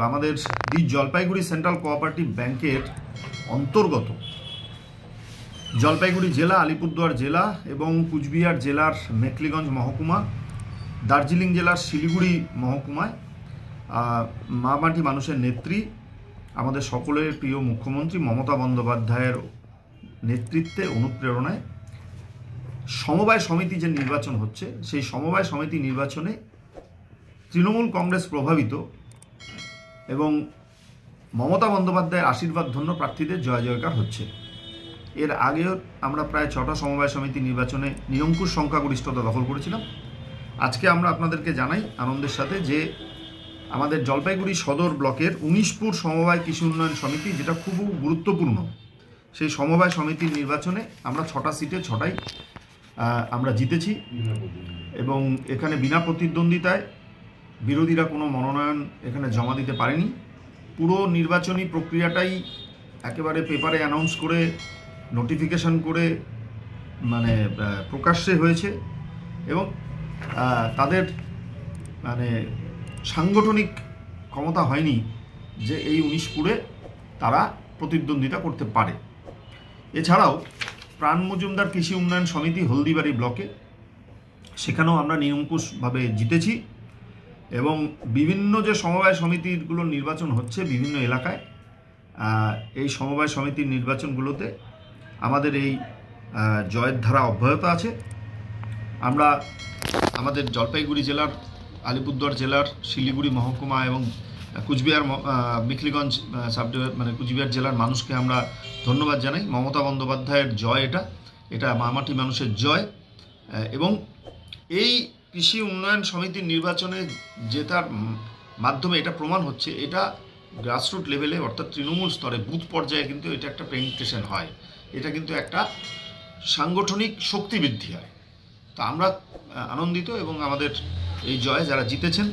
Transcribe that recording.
আমাদের দি Jalpaiguri central cooperative ব্যাংকের অন্তর্গত জলপাইগুড়ি জেলা, আলিপুরদুয়ার জেলা এবং কুচবিহার জেলার মেখলিগঞ্জ মহকুমা, দার্জিলিং জেলার শিলিগুড়ি মহকুমায় মা মাটি মানুষের নেত্রী, আমাদের সকলের প্রিয় মুখ্যমন্ত্রী মমতা বন্দ্যোপাধ্যায়ের নেতৃত্বে অনুপ্রেরণায় সমবায় সমিতি যে নির্বাচন হচ্ছে, সেই সমবায় সমিতি নির্বাচনে তৃণমূল কংগ্রেস প্রভাবিত এবং মমতা বন্দ্যোপাধ্যায়ের আশীর্বাদ ধন্য প্রার্থীদের জয় জয়কার হচ্ছে। এর আগেও আমরা প্রায় 6টা সমবায় সমিতি নির্বাচনে নিরঙ্কুশ সংখ্যাগরিষ্ঠতা দখল করেছিলাম। আজকে আমরা আপনাদেরকে জানাই আনন্দের সাথে যে আমাদের জলপাইগুড়ি সদর ব্লকের 19পুর সমবায় কৃষি উন্নয়ন সমিতি, যেটা খুব গুরুত্বপূর্ণ, সেই সমবায় সমিতির নির্বাচনে আমরা 6টা সিটে 6টাই আমরা জিতেছি এবং এখানে বিনা প্রতিদ্বন্দ্বিতায় বিরোধীরা কোনো মনোনয়ন এখানে জমা দিতে পারেনি। পুরো নির্বাচনী প্রক্রিয়াটাই একেবারে পেপারে অ্যানাউন্স করে, নোটিফিকেশন করে মানে প্রকাশ্যে হয়েছে এবং তাদের মানে সাংগঠনিক ক্ষমতা হয়নি যে এই 19পুরে তারা প্রতিদ্বন্দ্বিতা করতে পারে। এছাড়াও প্রাণ মজুমদার কৃষি উন্নয়ন সমিতি হলদিবাড়ি ব্লকে, সেখানেও আমরা নিরঙ্কুশভাবে জিতেছি এবং বিভিন্ন যে সমবায় সমিতিগুলো নির্বাচন হচ্ছে বিভিন্ন এলাকায়, এই সমবায় সমিতির নির্বাচনগুলোতে আমাদের এই জয়ের ধারা অব্যাহত আছে। আমরা আমাদের জলপাইগুড়ি জেলার, আলিপুরদুয়ার জেলার শিলিগুড়ি মহকুমা এবং কুচবিহার মেখলিগঞ্জ মানে কুচবিহার জেলার মানুষকে আমরা ধন্যবাদ জানাই। মমতা বন্দ্যোপাধ্যায়ের জয়, এটা মামাটি মানুষের জয় এবং এই কৃষি উন্নয়ন সমিতির নির্বাচনে জেতার মাধ্যমে এটা প্রমাণ হচ্ছে, এটা গ্রাসরুট লেভেলে অর্থাৎ তৃণমূল স্তরে বুথ পর্যায়ে কিন্তু এটা একটা পেনিট্রেশন হয়, এটা কিন্তু একটা সাংগঠনিক শক্তি বৃদ্ধি হয়। তা আমরা আনন্দিত এবং আমাদের এই জয়ে যারা জিতেছেন